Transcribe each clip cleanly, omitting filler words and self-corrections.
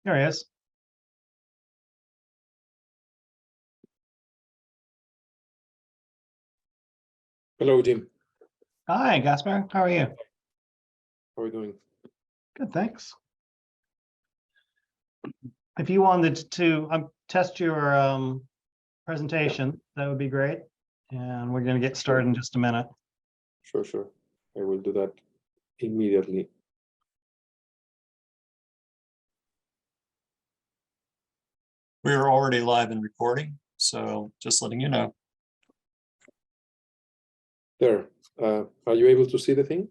There he is. Hello, Jim. Hi, Gaspar. How are you? How are you doing? Good, thanks. If you wanted to test your presentation, that would be great. And we're going to get started in just a minute. Sure. I will do that immediately. We are already live and recording, so just letting you know. There. Are you able to see the thing?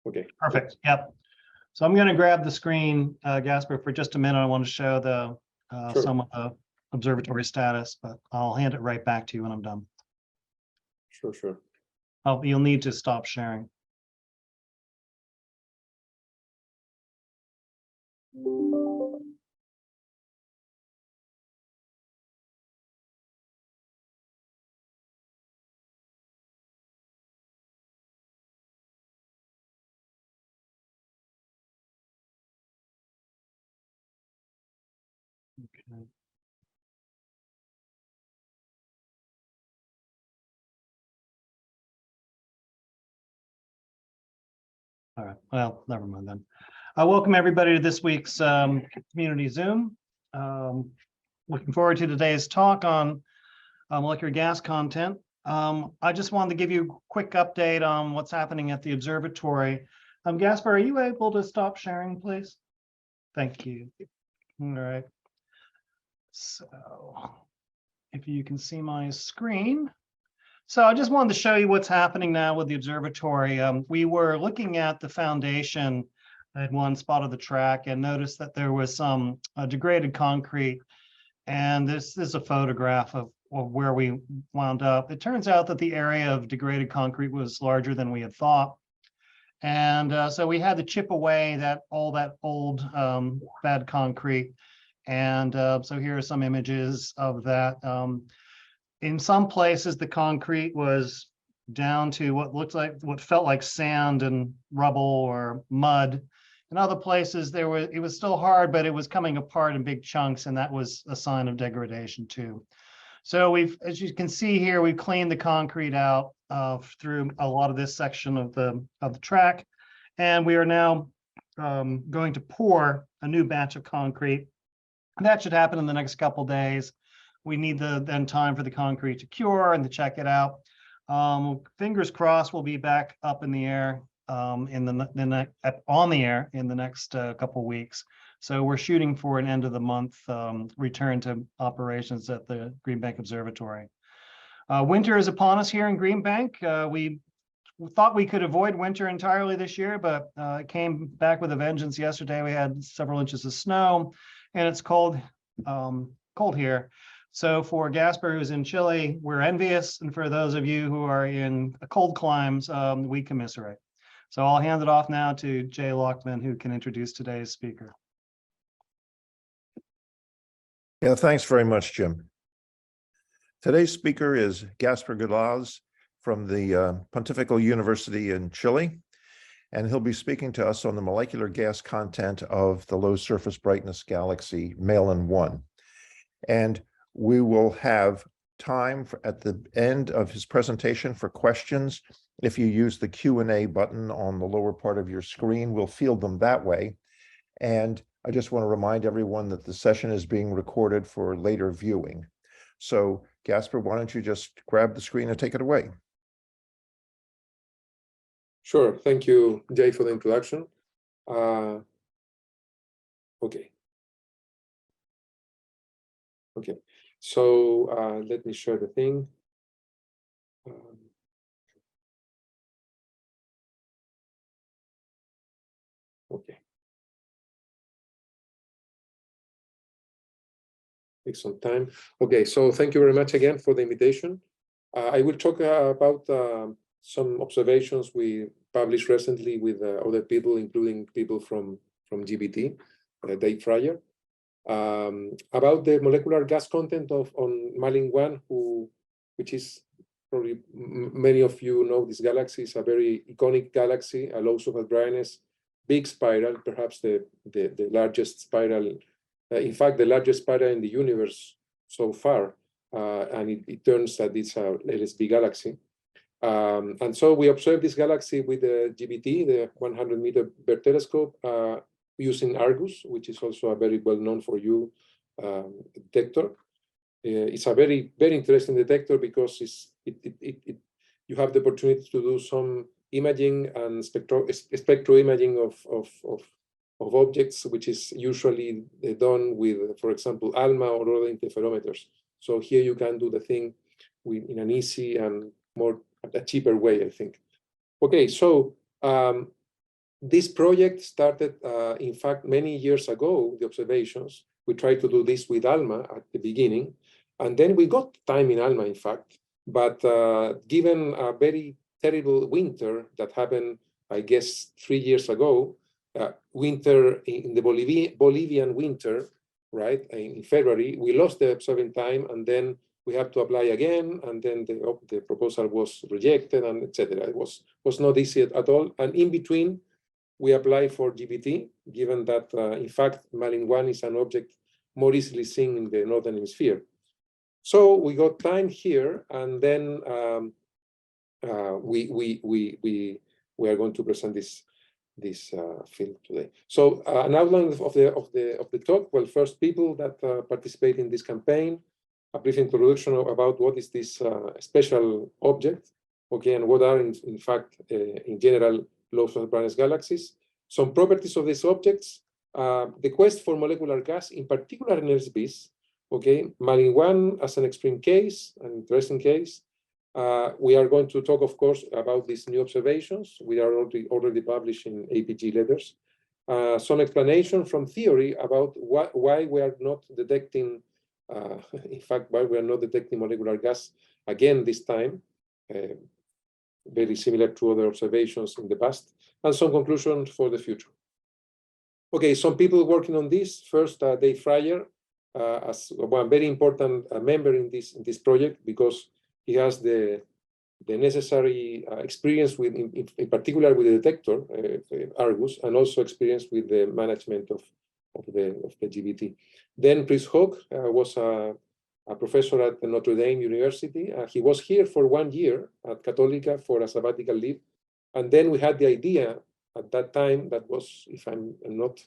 Okay. Perfect. Yep. So I'm going to grab the screen, Gaspar, for just a minute. I want to show the Sure. some of the observatory status, but I'll hand it right back to you when I'm done. Sure. Oh, you'll need to stop sharing. Okay. All right. Well, never mind then. Welcome everybody to this week's community Zoom. Looking forward to today's talk on molecular gas content. I just wanted to give you a quick update on what's happening at the observatory. Gaspar, are you able to stop sharing, please? Thank you. All right. So if you can see my screen. So I just wanted to show you what's happening now with the observatory. We were looking at the foundation at one spot of the track and noticed that there was some degraded concrete. And this is a photograph of where we wound up. It turns out that the area of degraded concrete was larger than we had thought. And so we had to chip away all that old bad concrete. And so here are some images of that. In some places, the concrete was down to what felt like sand and rubble or mud. In other places, it was still hard, but it was coming apart in big chunks, and that was a sign of degradation too. So as you can see here, we've cleaned the concrete out through a lot of this section of the track, and we are now going to pour a new batch of concrete. That should happen in the next couple of days. We need then time for the concrete to cure and to check it out. Fingers crossed, we'll be back up in the air on the air in the next couple of weeks. So we're shooting for an end of the month return to operations at the Green Bank Observatory. Winter is upon us here in Green Bank. We thought we could avoid winter entirely this year, but it came back with a vengeance yesterday. We had several inches of snow, and it's cold here. So for Gaspar, who's in Chile, we're envious. And for those of you who are in cold climes, we commiserate. So I'll hand it off now to Jay Lockman, who can introduce today's speaker. Yeah, thanks very much, Jim. Today's speaker is Gaspar Galaz from the Pontifical University in Chile, and he'll be speaking to us on the molecular gas content of the low surface brightness galaxy Malin 1. And we will have time at the end of his presentation for questions. If you use the Q&A button on the lower part of your screen, we'll field them that way. And I just want to remind everyone that the session is being recorded for later viewing. So Gaspar, why don't you just grab the screen and take it away? Sure. Thank you, Jay, for the introduction. Okay. So let me share the thing. Okay. Take some time. Okay, so thank you very much again for the invitation. I will talk about some observations we published recently with other people, including people from GBT, Dave Fryer, about the molecular gas content on Malin 1, which is probably many of you know this galaxy is a very iconic galaxy, a low surface brightness, big spiral, perhaps the largest spiral, in fact, the largest spiral in the universe so far. And it turns that it's a LSB galaxy. And so we observed this galaxy with the GBT, the 100-meter Baird telescope, using Argus, which is also a very well-known for you detector. It's a very, very interesting detector because you have the opportunity to do some imaging and spectroimaging of objects, which is usually done with, for example, ALMA or other interferometers. So here you can do the thing in an easy and a cheaper way, I think. Okay, so this project started, in fact, many years ago, the observations. We tried to do this with ALMA at the beginning, and then we got time in ALMA, in fact. But given a very terrible winter that happened, I guess, 3 years ago, winter in the Bolivian winter, right, in February, we lost the observing time, and then we have to apply again, and then the proposal was rejected, and etc. It was not easy at all. And in between, we applied for GBT, given that, in fact, Malin 1 is an object more easily seen in the Northern Hemisphere. So we got time here, and then we are going to present this field today. So an outline of the talk. Well, first, people that participate in this campaign, a brief introduction about what is this special object, okay, and what are in fact in general low solar brightness galaxies. Some properties of these objects, the quest for molecular gas, in particular in LSBs, okay, Malin 1 as an extreme case, an interesting case. We are going to talk, of course, about these new observations. We are already published in APG letters. Some explanation from theory about why we are not detecting, in fact, why we are not detecting molecular gas again this time, very similar to other observations in the past, and some conclusions for the future. Okay, some people working on this. First, Dave Fryer, as one very important member in this project, because he has the necessary experience with, in particular, with the detector, Argus, and also experience with the management of the GBT. Then Chris Hogg was a professor at Notre Dame University. He was here for 1 year at Católica for a sabbatical leave. And then we had the idea at that time, that was, if I'm not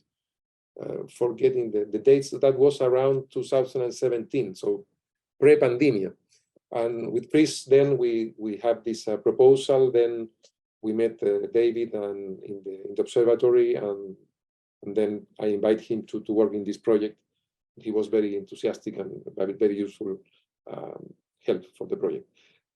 forgetting the dates, that was around 2017, so pre-pandemia. And with Chris, then we have this proposal. Then we met David and in the observatory, and then I invite him to work in this project. He was very enthusiastic and very useful help for the project.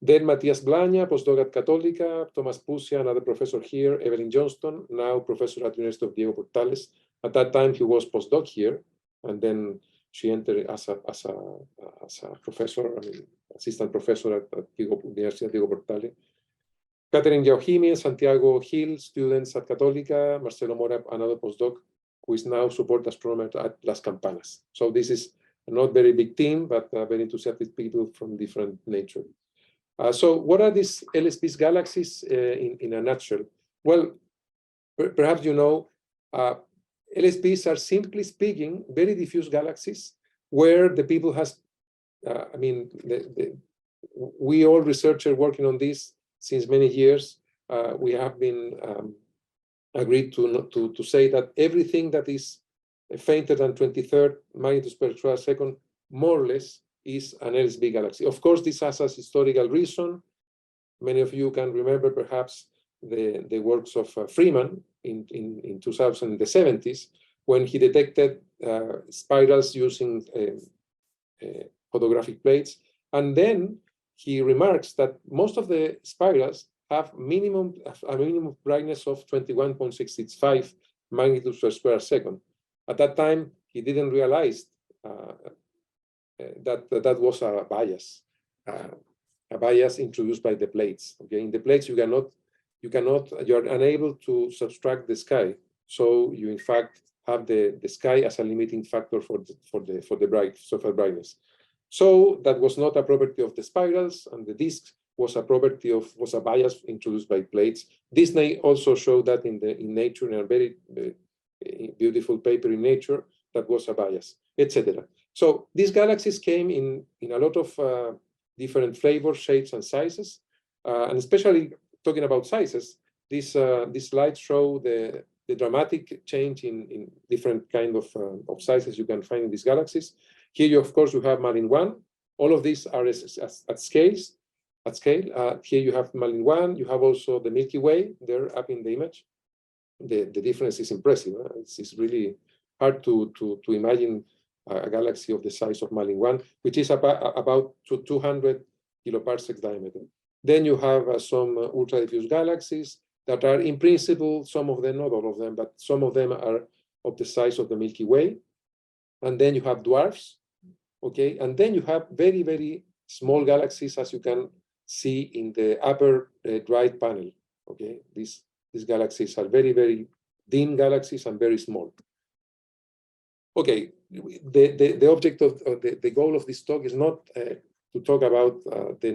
Then Matthias Blania, postdoc at Católica, Thomas Pusia, another professor here, Evelyn Johnston, now professor at the University of Diego Portales. At that time, he was postdoc here, and then she entered as a professor, I mean, assistant professor at the University of Diego Portales. Catherine Jauhimi, Santiago Hill, students at Católica, Marcelo Mora, another postdoc, who is now support astronomer at Las Campanas. So this is not very big team, but very enthusiastic people from different nature. So what are these LSB galaxies in a nutshell? Well, perhaps you know, LSBs are, simply speaking, very diffuse galaxies where the people has, I mean, we all researchers working on this since many years. We have been agreed to say that everything that is fainter than 23rd magnitude per square second, more or less, is an LSB galaxy. Of course, this has a historical reason. Many of you can remember perhaps the works of Freeman in the 70s, when he detected spirals using photographic plates. And then he remarks that most of the spirals have a minimum brightness of 21.665 magnitudes per square second. At that time, he didn't realize that was a bias introduced by the plates. Okay, in the plates you are unable to subtract the sky, so you in fact have the sky as a limiting factor for the bright surface brightness. So that was not a property of the spirals and the disks, was a bias introduced by plates. Disney also showed that in Nature, in a very beautiful paper in Nature, that was a bias, etc. So these galaxies came in a lot of different flavors, shapes, and sizes. And especially talking about sizes, these slides show the dramatic change in different kind of sizes you can find in these galaxies. Here, of course, you have Malin 1. All of these are at scale. Here you have Malin 1. You have also the Milky Way there up in the image. The difference is impressive. It's really hard to imagine a galaxy of the size of Malin 1, which is about 200 kiloparsecs diameter. Then you have some ultra-diffuse galaxies that are, in principle, some of them, not all of them, but some of them are of the size of the Milky Way. And then you have dwarfs, okay? And then you have very, very small galaxies, as you can see in the upper right panel, okay? These galaxies are very, very dim galaxies and very small. Okay, the object of the goal of this talk is not to talk about the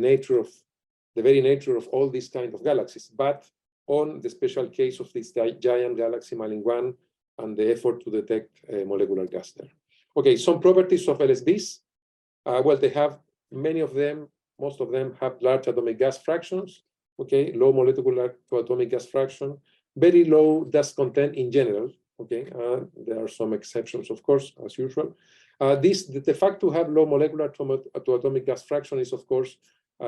very nature of all these kind of galaxies, but on the special case of this giant galaxy Malin 1 and the effort to detect molecular gas there. Okay, some properties of LSBs. Well, they have many of them, most of them have large atomic gas fractions, okay, low molecular to atomic gas fraction, very low dust content in general, okay, there are some exceptions, of course, as usual. The fact to have low molecular to atomic gas fraction is, of course,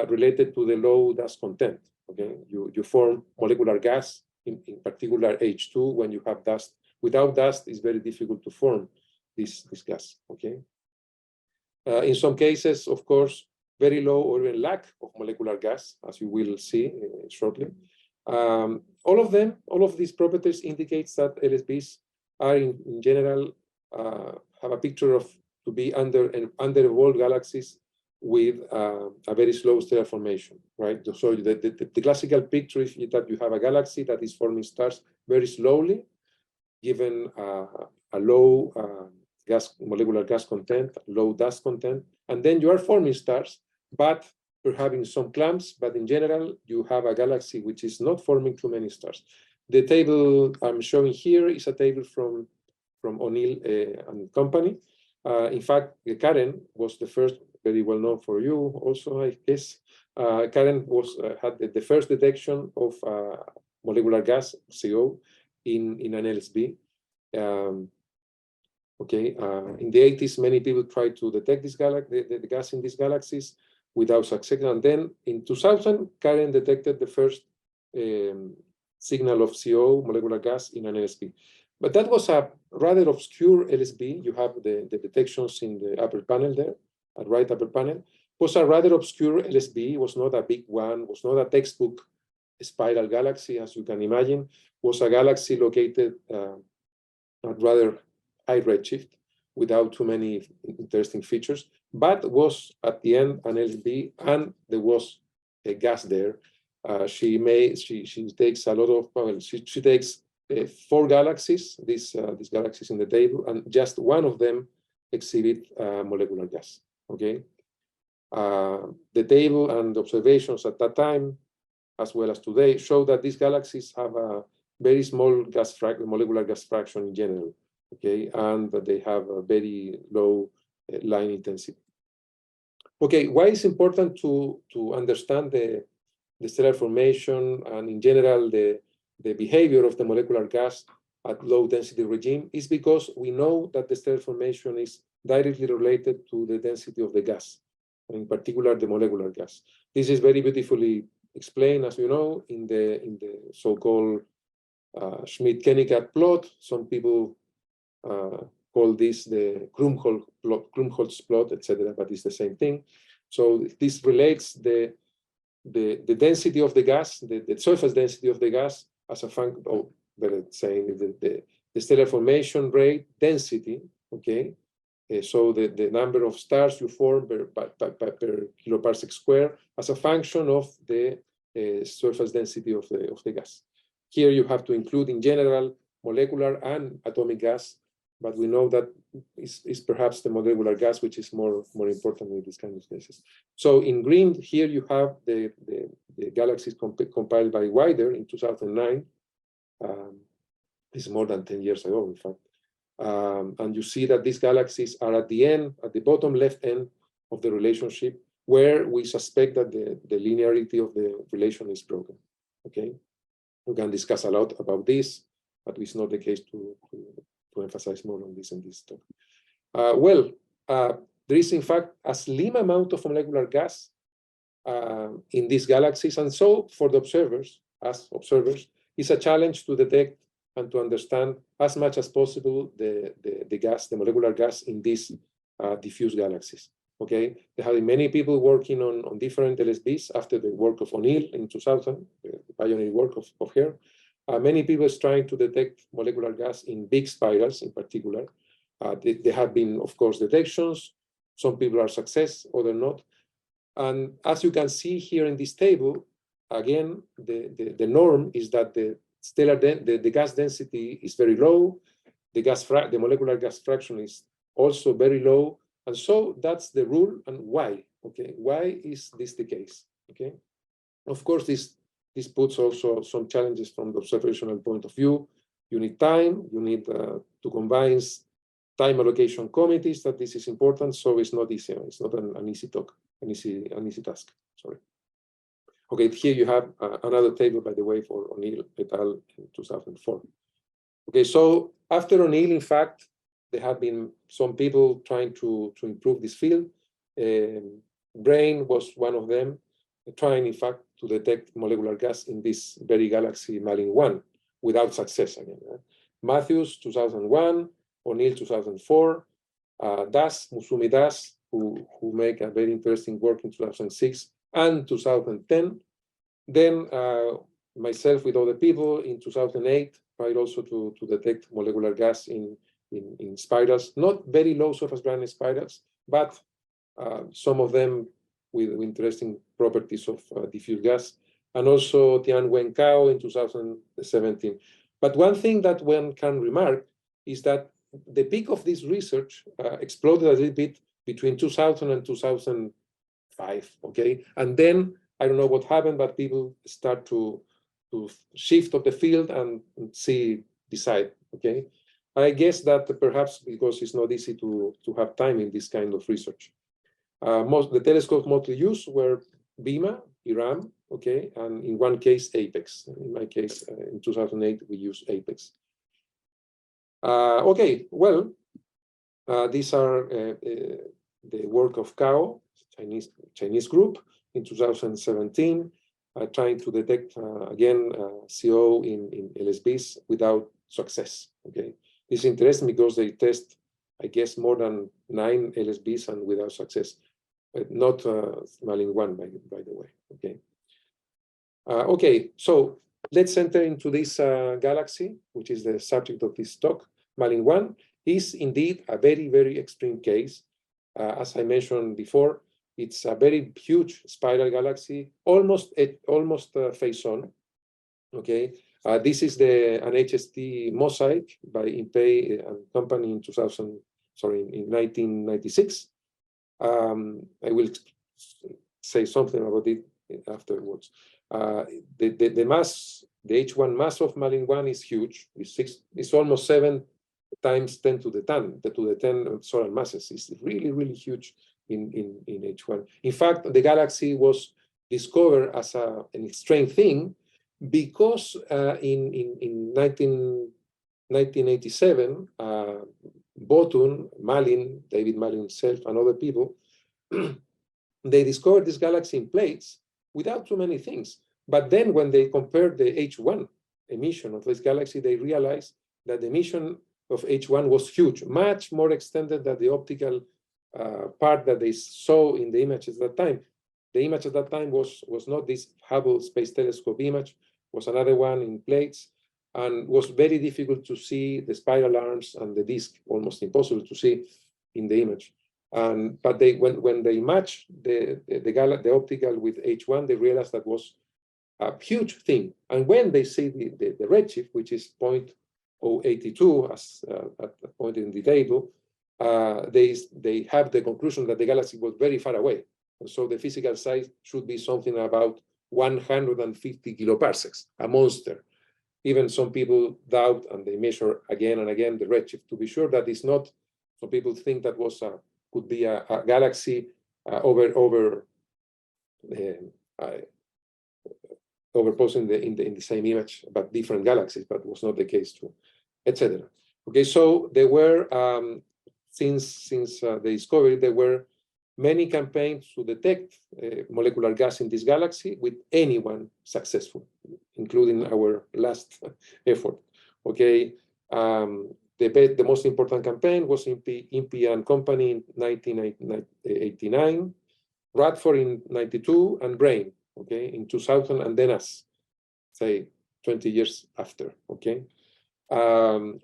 related to the low dust content, okay? You form molecular gas, in particular H2, when you have dust. Without dust, it's very difficult to form this gas, okay? In some cases, of course, very low or even lack of molecular gas, as you will see shortly. All of these properties indicates that LSBs are in general have a picture of to be under-evolved galaxies with a very slow stellar formation, right? So the classical picture is that you have a galaxy that is forming stars very slowly, given a low molecular gas content, low dust content, and then you are forming stars, but you're having some clumps, but in general, you have a galaxy which is not forming too many stars. The table I'm showing here is a table from O'Neill and company. In fact, Karen was the first, very well known for you also, I guess. Karen had the first detection of molecular gas, CO, in an LSB. Okay, in the 80s, many people tried to detect this the gas in these galaxies without success. And then in 2000, Karen detected the first signal of CO, molecular gas, in an LSB. But that was a rather obscure LSB. You have the detections in the upper panel there, at right upper panel. It was a rather obscure LSB. It was not a big one, was not a textbook spiral galaxy, as you can imagine. It was a galaxy located at rather high redshift without too many interesting features, but was at the end an LSB, and there was a gas there. She takes a lot of, well, she takes 4 galaxies, these galaxies in the table, and just one of them exhibit molecular gas, okay? The table and observations at that time, as well as today, show that these galaxies have a very small molecular gas fraction in general, okay? And that they have a very low line intensity. Okay, why is important to understand the stellar formation and in general the behavior of the molecular gas at low density regime is because we know that the stellar formation is directly related to the density of the gas, in particular the molecular gas. This is very beautifully explained, as you know, in the so-called Schmidt-Kennigat plot. Some people call this the Krumholtz plot, etc., but it's the same thing. So this relates the density of the gas, the surface density of the gas, as a function, or better saying, the stellar formation rate density, okay? So the number of stars you form per kiloparsec square as a function of the surface density of the gas. Here you have to include in general molecular and atomic gas but we know that is perhaps the molecular gas which is more important in these kind of cases. So in green here you have the galaxies compiled by Wider in 2009. This is more than 10 years ago, in fact. And you see that these galaxies are at the bottom left end of the relationship, where we suspect that the linearity of the relation is broken. Okay, we can discuss a lot about this, but it's not the case to emphasize more on this in this talk. There is in fact a slim amount of molecular gas in these galaxies, and so for the observers, it's a challenge to detect and to understand as much as possible the molecular gas in these diffuse galaxies. Okay, there have been many people working on different LSBs after the work of O'Neill in 2000, the pioneer work of her. Many people is trying to detect molecular gas in big spirals in particular. There have been, of course, detections. Some people are success, others not. And as you can see here in this table, again, the norm is that the gas density is very low. The molecular gas fraction is also very low. And so that's the rule. And why? Okay, why is this the case? Okay, of course, this puts also some challenges from the observational point of view. You need time. You need to combine time allocation committees. That this is important. So it's not easy. It's not an easy talk, an easy task. Sorry. Okay, here you have another table, by the way, for O'Neill et al. In 2004. Okay, so after O'Neill, in fact, there have been some people trying to improve this field. Brain was one of them, trying, in fact, to detect molecular gas in this very galaxy Malin 1, without success again. Matthews, 2001, O'Neill, 2004, Musumi Das, who make a very interesting work in 2006 and 2010. Then myself with other people in 2008 tried also to detect molecular gas in spirals, not very low surface brightness spirals, but some of them with interesting properties of diffuse gas, and also Tian Wen Cao in 2017. But one thing that one can remark is that the peak of this research exploded a little bit between 2000 and 2005, okay? And then, I don't know what happened, but people start to shift of the field and decide, okay? I guess that perhaps because it's not easy to have time in this kind of research. The telescopes mostly used were BIMA, IRAM, okay, and in one case, APEX. In my case, in 2008, we used APEX. Okay, well, these are the work of Cao, Chinese group, in 2017, trying to detect, again, CO in LSBs without success, okay? This is interesting because they test, I guess, more than 9 LSBs and without success, but not Malin 1, by the way, okay? Okay, so let's enter into this galaxy, which is the subject of this talk. Malin 1 is indeed a very, very extreme case. As I mentioned before, it's a very huge spiral galaxy, almost face on, okay? This is an HST mosaic by Impey and company in 1996. I will say something about it afterwards. The mass, the H1 mass of Malin 1 is huge. It's almost 7 times 10 to the 10 solar masses. It's really, really huge in H1. In fact, the galaxy was discovered as an strange thing because in 1987, Botun, Malin, David Malin himself, and other people, they discovered this galaxy in plates without too many things. But then when they compared the H1 emission of this galaxy, they realized that the emission of H1 was huge, much more extended than the optical part that they saw in the images at that time. The image at that time was not this Hubble Space Telescope image, was another one in plates, and was very difficult to see the spiral arms and the disk, almost impossible to see in the image. But when they matched the optical with H1, they realized that was a huge thing. And when they see the redshift, which is 082, as at the point in the table, they have the conclusion that the galaxy was very far away. And so the physical size should be something about 150 kiloparsecs, a monster. Even some people doubt, and they measure again and again the redshift to be sure that it's not. Some people think that could be a galaxy overposing in the same image, but different galaxies, but was not the case too, etc. Okay, so there were since the discovery, there were many campaigns to detect molecular gas in this galaxy, with anyone successful, including our last effort. Okay, the most important campaign was INPI and Company in 1989, Radford in 92, and Brain, okay, in 2000, and then us, say 20 years after, okay,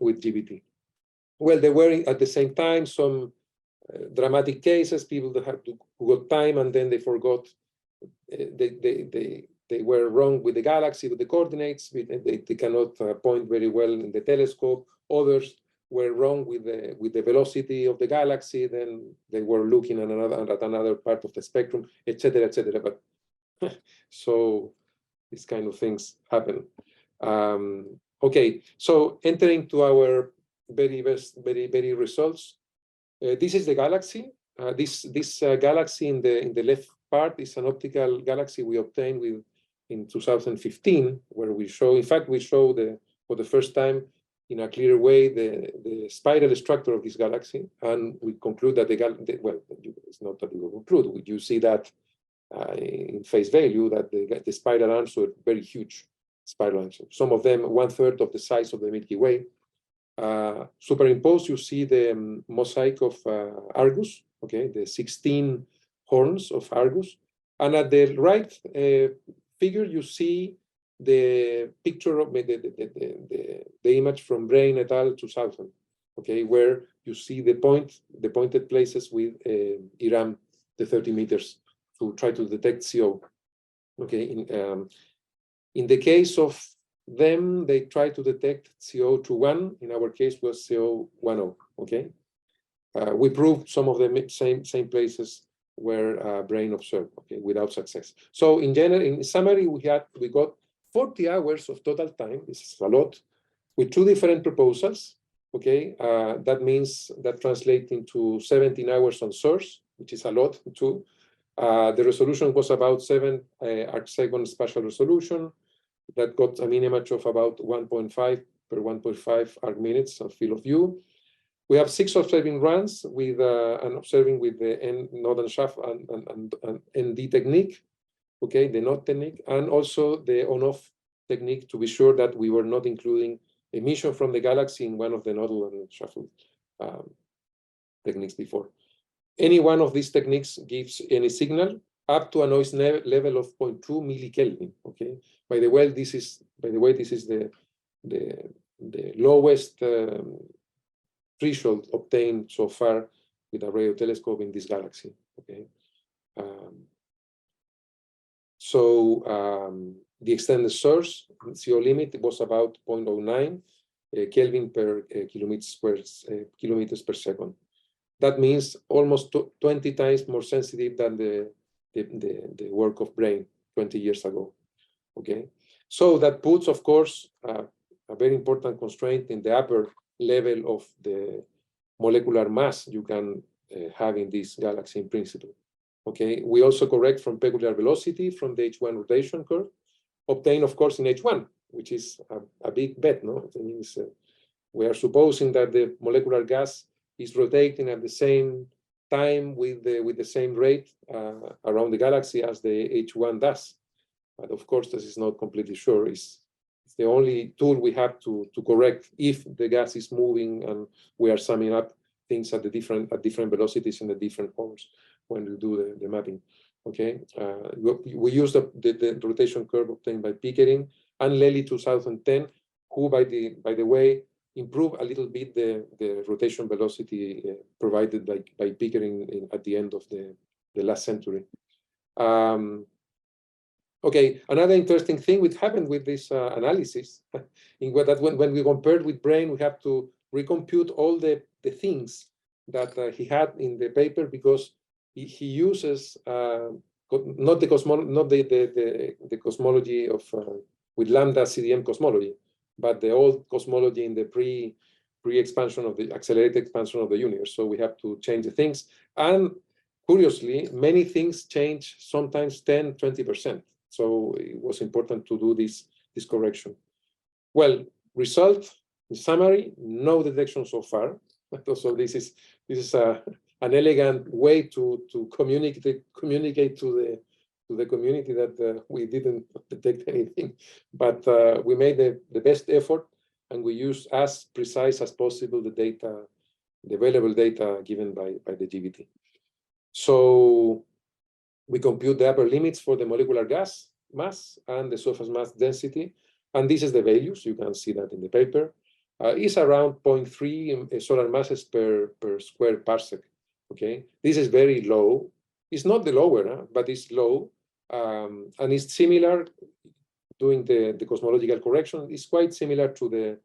with GBT. Well, there were at the same time some dramatic cases, people that had to got time and then they forgot, they were wrong with the galaxy, with the coordinates, they cannot point very well in the telescope. Others were wrong with the velocity of the galaxy, then they were looking at another part of the spectrum, etc., etc. But so these kind of things happen. Okay, so entering to our very results. This is the galaxy. This galaxy in the left part is an optical galaxy we obtained in 2015, where we show, in fact, we show for the first time in a clear way the spiral structure of this galaxy, and we conclude that well, it's not that we will conclude. You see that in face value that the spiral arms were very huge spiral arms. Some of them 1/3 of the size of the Milky Way. Superimposed, you see the mosaic of Argus, okay, the 16 horns of Argus. And at the right figure, you see the picture of the image from Brain et al. 2000, okay, where you see the pointed places with IRAM, the 30 meters, to try to detect CO. Okay, in the case of them, they try to detect CO21. In our case, was CO10. Okay, we proved some of the same places where Brain observed. Okay, without success. So in general, in summary, we got 40 hours of total time. This is a lot, with 2 different proposals. Okay, that means that translates into 17 hours on source, which is a lot too. The resolution was about 7 arcsecond spatial resolution. That got a mean image of about 1.5 per 1.5 arc minutes of field of view. We have 6 observing runs with and observing with the node and shaft and ND technique, okay, the node technique, and also the on-off technique to be sure that we were not including emission from the galaxy in one of the nodal and shaft techniques before. Any one of these techniques gives any signal up to a noise level of 0.2 millikelvin. Okay. By the way, this is the lowest threshold obtained so far with a radio telescope in this galaxy. Okay. The extended source CO limit was about 0.09 Kelvin per kilometers per second. That means almost 20 times more sensitive than the work of Brain 20 years ago. Okay, so that puts, of course, a very important constraint in the upper level of the molecular mass you can have in this galaxy in principle. Okay, we also correct from peculiar velocity from the H1 rotation curve, obtained, of course, in H1, which is a big bet. No, it means we are supposing that the molecular gas is rotating at the same time with the same rate around the galaxy as the H1 does. But of course, this is not completely sure. It's the only tool we have to correct if the gas is moving and we are summing up things at different velocities in the different forms when we do the mapping. Okay, we use the rotation curve obtained by Pickering and Lely 2010, who by the way improve a little bit the rotation velocity provided by Pickering at the end of the last century. Okay, another interesting thing which happened with this analysis, when we compared with brain, we have to recompute all the things that he had in the paper, because he uses not the cosmology of with lambda CDM cosmology, but the old cosmology in the pre-expansion of the accelerated expansion of the universe. So we have to change the things, and curiously, many things change, sometimes 10, 20%. So it was important to do this correction. Well, result, in summary, no detection so far. So this is an elegant way to communicate to the community that we didn't detect anything, but we made the best effort, and we used as precise as possible the available data given by the GBT. So we compute the upper limits for the molecular gas mass and the surface mass density, and this is the values. You can see that in the paper. It's around 0.3 solar masses per square parsec. Okay, this is very low. It's not the lower, but it's low, and it's similar. Doing the cosmological correction is quite similar to the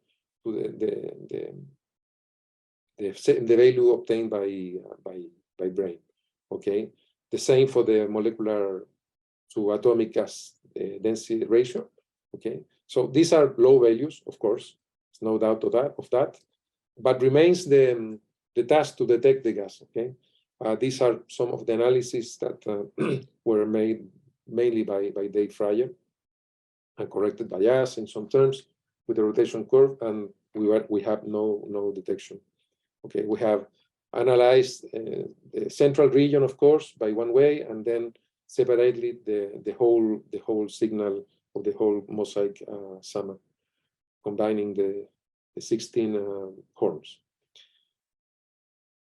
value obtained by brain. Okay, the same for the molecular to atomic gas density ratio. Okay, so these are low values, of course, there's no doubt of that, but remains the task to detect the gas. Okay, these are some of the analyses that were made mainly by Dave Fryer and corrected by us in some terms with the rotation curve, and we have no detection. Okay, we have analyzed the central region, of course, by one way, and then separately the whole signal of the whole mosaic summa, combining the 16 horns.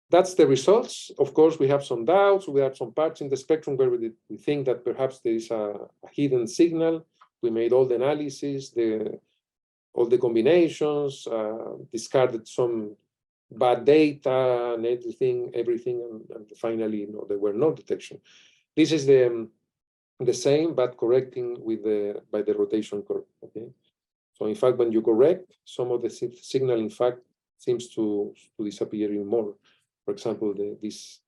That's the results. Of course, we have some doubts. We have some parts in the spectrum where we think that perhaps there is a hidden signal. We made all the analysis, all the combinations, discarded some bad data and everything, and finally, there were no detection. This is the same, but correcting by the rotation curve. Okay, so in fact, when you correct, some of the signal, in fact, seems to disappear even more. For example, this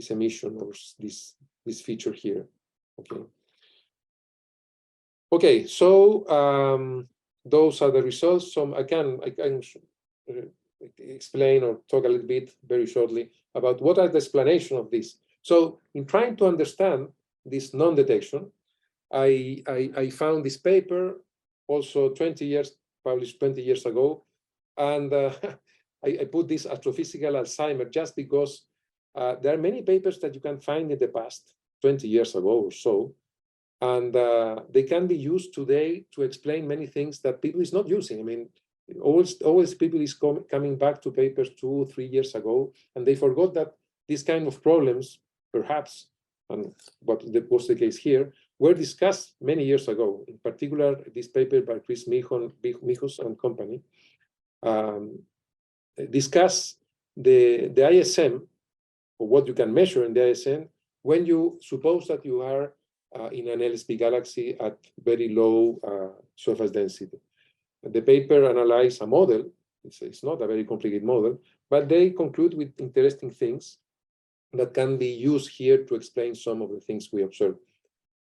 emission, or this feature here. Okay. Okay, so those are the results. So I can explain or talk a little bit very shortly about what are the explanation of this. So in trying to understand this non-detection, I found this paper also published 20 years ago, and I put this astrophysical Alzheimer just because there are many papers that you can find in the past, 20 years ago or so, and they can be used today to explain many things that people is not using. I mean, always people is coming back to papers 2 or 3 years ago, and they forgot that these kind of problems, perhaps, and what was the case here, were discussed many years ago. In particular, this paper by Chris Mijos and company discuss the ISM, or what you can measure in the ISM, when you suppose that you are in an LSB galaxy at very low surface density. The paper analyzed a model. It's not a very complicated model, but they conclude with interesting things that can be used here to explain some of the things we observe.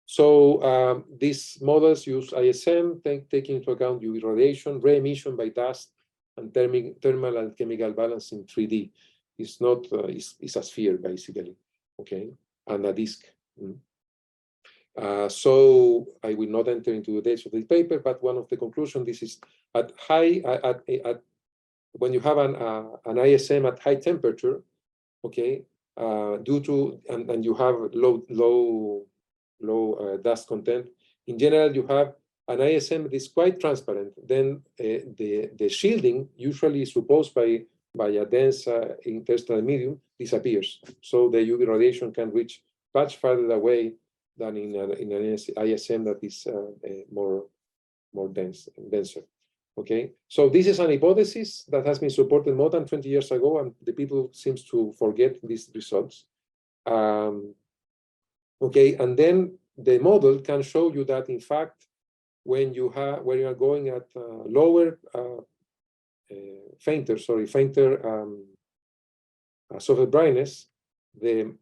So these models use ISM, taking into account UV radiation, re-emission by dust, and thermal and chemical balance in 3D. It's not, it's a sphere, basically, okay, and a disk. So I will not enter into the details of the paper, but one of the conclusions, this is at when you have an ISM at high temperature, okay, due to, and you have low dust content, in general, you have an ISM that is quite transparent. Then the shielding, usually supposed by a dense interstellar medium, disappears. So the UV radiation can reach much farther away than in an ISM that is more denser. Okay, so this is an hypothesis that has been supported more than 20 years ago, and the people seems to forget these results. Okay, and then the model can show you that in fact, when you are going at lower fainter surface brightness, the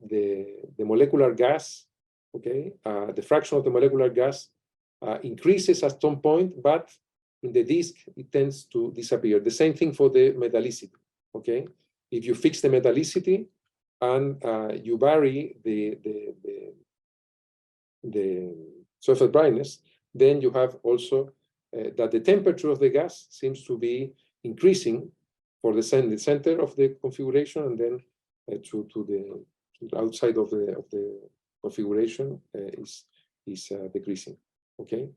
molecular gas, okay, the fraction of the molecular gas increases at some point, but in the disk it tends to disappear. The same thing for the metallicity. Okay, if you fix the metallicity and you vary the surface brightness, then you have also that the temperature of the gas seems to be increasing for the center of the configuration, and then to the outside of the configuration is decreasing. Okay,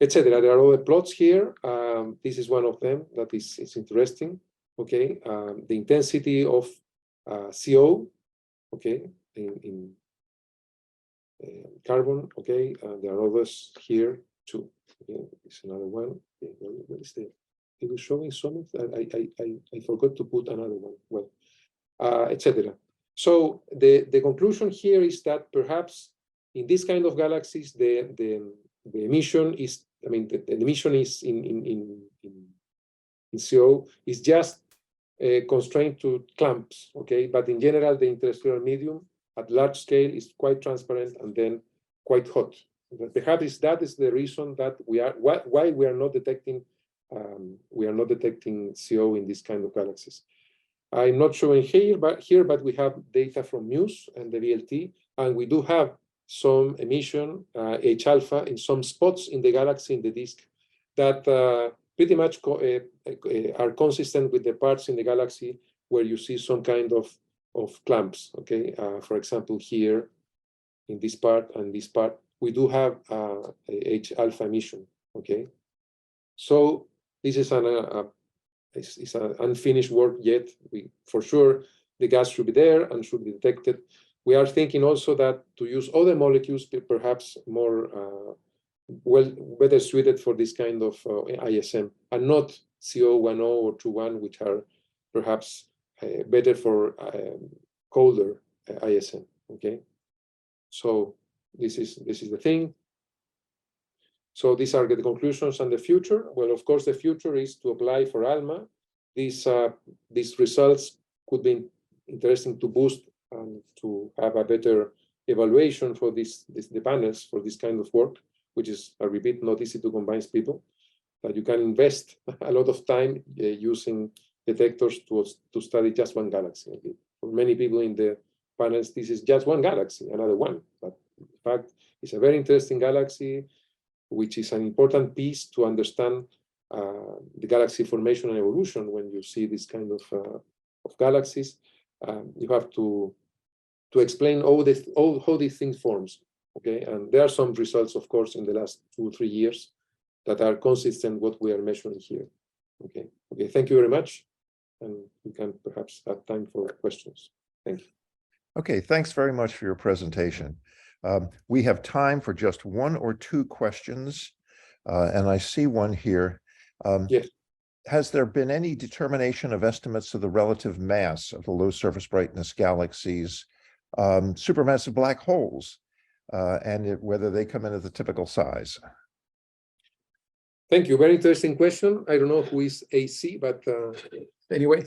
etc. There are other plots here. This is one of them that is interesting. Okay, the intensity of CO. Okay, in carbon. Okay, there are others here too. Okay, it's another one. Okay, where is the? It was showing some. I forgot to put another one. Well, etc. So the conclusion here is that perhaps in this kind of galaxies, the emission is, I mean, the emission is in CO is just constrained to clamps. Okay, but in general, the interstellar medium at large scale is quite transparent and then quite hot. Perhaps that is the reason that why we are not detecting CO in this kind of galaxies. I'm not showing here, but we have data from MUSE and the VLT, and we do have some emission H alpha in some spots in the galaxy in the disk that pretty much are consistent with the parts in the galaxy where you see some kind of clamps. Okay, for example, here in this part and this part, we do have H alpha emission. Okay, so this is it's an unfinished work yet. For sure, the gas should be there and should be detected. We are thinking also that to use other molecules, perhaps more better suited for this kind of ISM, and not CO10 or 21, which are perhaps better for colder ISM. Okay, so this is the thing. So these are the conclusions and the future. Well, of course, the future is to apply for ALMA. These results could be interesting to boost and to have a better evaluation for the panels for this kind of work, which is, I repeat, not easy to convince people that you can invest a lot of time using detectors to study just one galaxy. Okay? For many people in the panels, this is just one galaxy, another one. But in fact, it's a very interesting galaxy, which is an important piece to understand the galaxy formation and evolution. When you see this kind of galaxies, you have to explain how these things forms. Okay, and there are some results, of course, in the last 2 or 3 years that are consistent with what we are measuring here. Okay, thank you very much, and we can perhaps have time for questions. Thank you. Okay, thanks very much for your presentation. We have time for just 1 or 2 questions, and I see one here. Yes. Has there been any determination of estimates of the relative mass of the low surface brightness galaxies, supermassive black holes, and whether they come in at the typical size? Thank you. Very interesting question. I don't know who is AC, but anyway.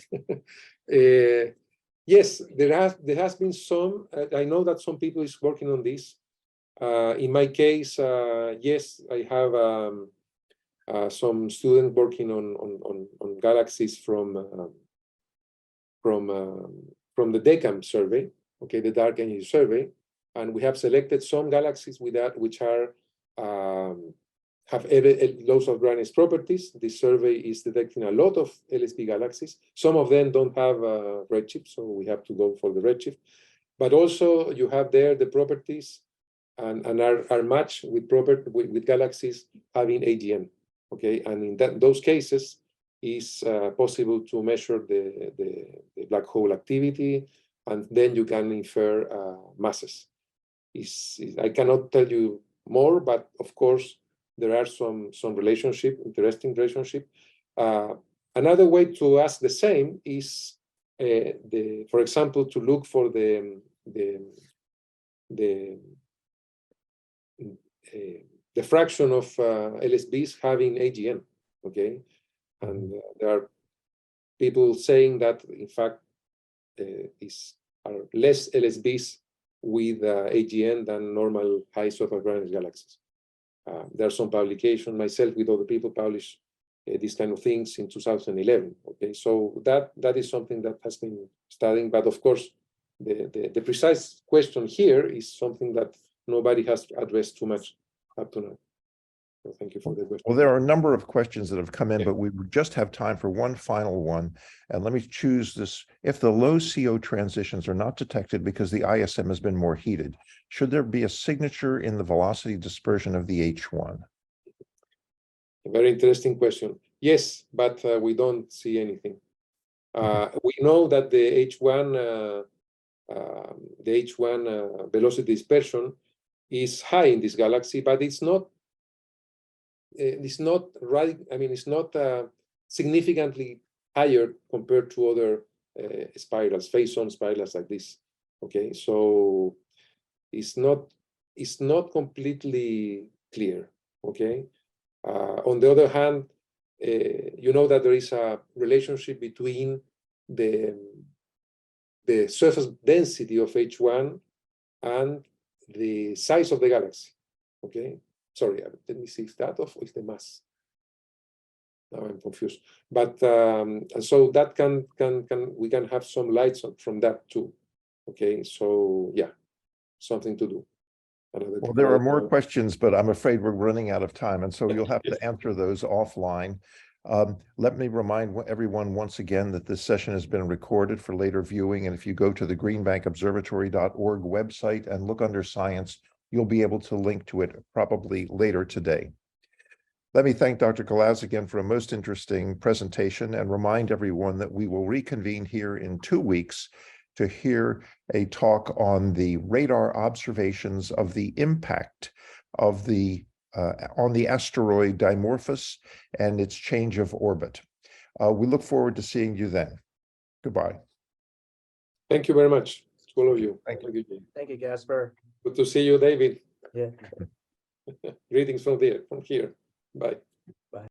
Yes, there has been some. I know that some people is working on this. In my case, yes, I have some students working on galaxies from the DECAM survey, okay, the Dark Energy Survey, and we have selected some galaxies with that which are have lots of brightness properties. This survey is detecting a lot of LSB galaxies. Some of them don't have redshift, so we have to go for the redshift. But also you have there the properties and are matched with galaxies having AGN. Okay, and in those cases, is possible to measure the black hole activity, and then you can infer masses. I cannot tell you more, but of course, there are some interesting relationship. Another way to ask the same is, for example, to look for the the fraction of LSBs having AGN, okay? And there are people saying that, in fact, are less LSBs with AGN than normal high surface brightness galaxies. There are some publications, myself with other people published these kind of things in 2011, okay? So that is something that has been studying, but of course, the precise question here is something that nobody has addressed too much up to now. So thank you for the question. Well, there are a number of questions that have come in, Yeah. but we just have time for one final one. And let me choose this. If the low CO transitions are not detected because the ISM has been more heated, should there be a signature in the velocity dispersion of the H1? A very interesting question. Yes, but we don't see anything. We know that the H1 velocity dispersion is high in this galaxy, but it's not right. I mean, it's not significantly higher compared to other spirals, phase-on spirals like this. Okay, so it's not completely clear. Okay. On the other hand, you know that there is a relationship between the surface density of H1 and the size of the galaxy. Okay, sorry, let me see if that or is the mass. Now I'm confused. But and so that we can have some lights from that too. Okay, so yeah, something to do. Well, there are more questions, but I'm afraid we're running out of time. And so you'll have to answer those offline. Let me remind everyone once again that this session has been recorded for later viewing. And if you go to the greenbankobservatory.org website and look under science, you'll be able to link to it probably later today. Let me thank Dr. Galaz again for a most interesting presentation and remind everyone that we will reconvene here in 2 weeks to hear a talk on the radar observations of the impact of the on the asteroid Dimorphos and its change of orbit. We look forward to seeing you then. Goodbye. Thank you very much to all of you. Thank you. Thank you, Gaspar. Good to see you, David. Yeah. Greetings from here. Bye.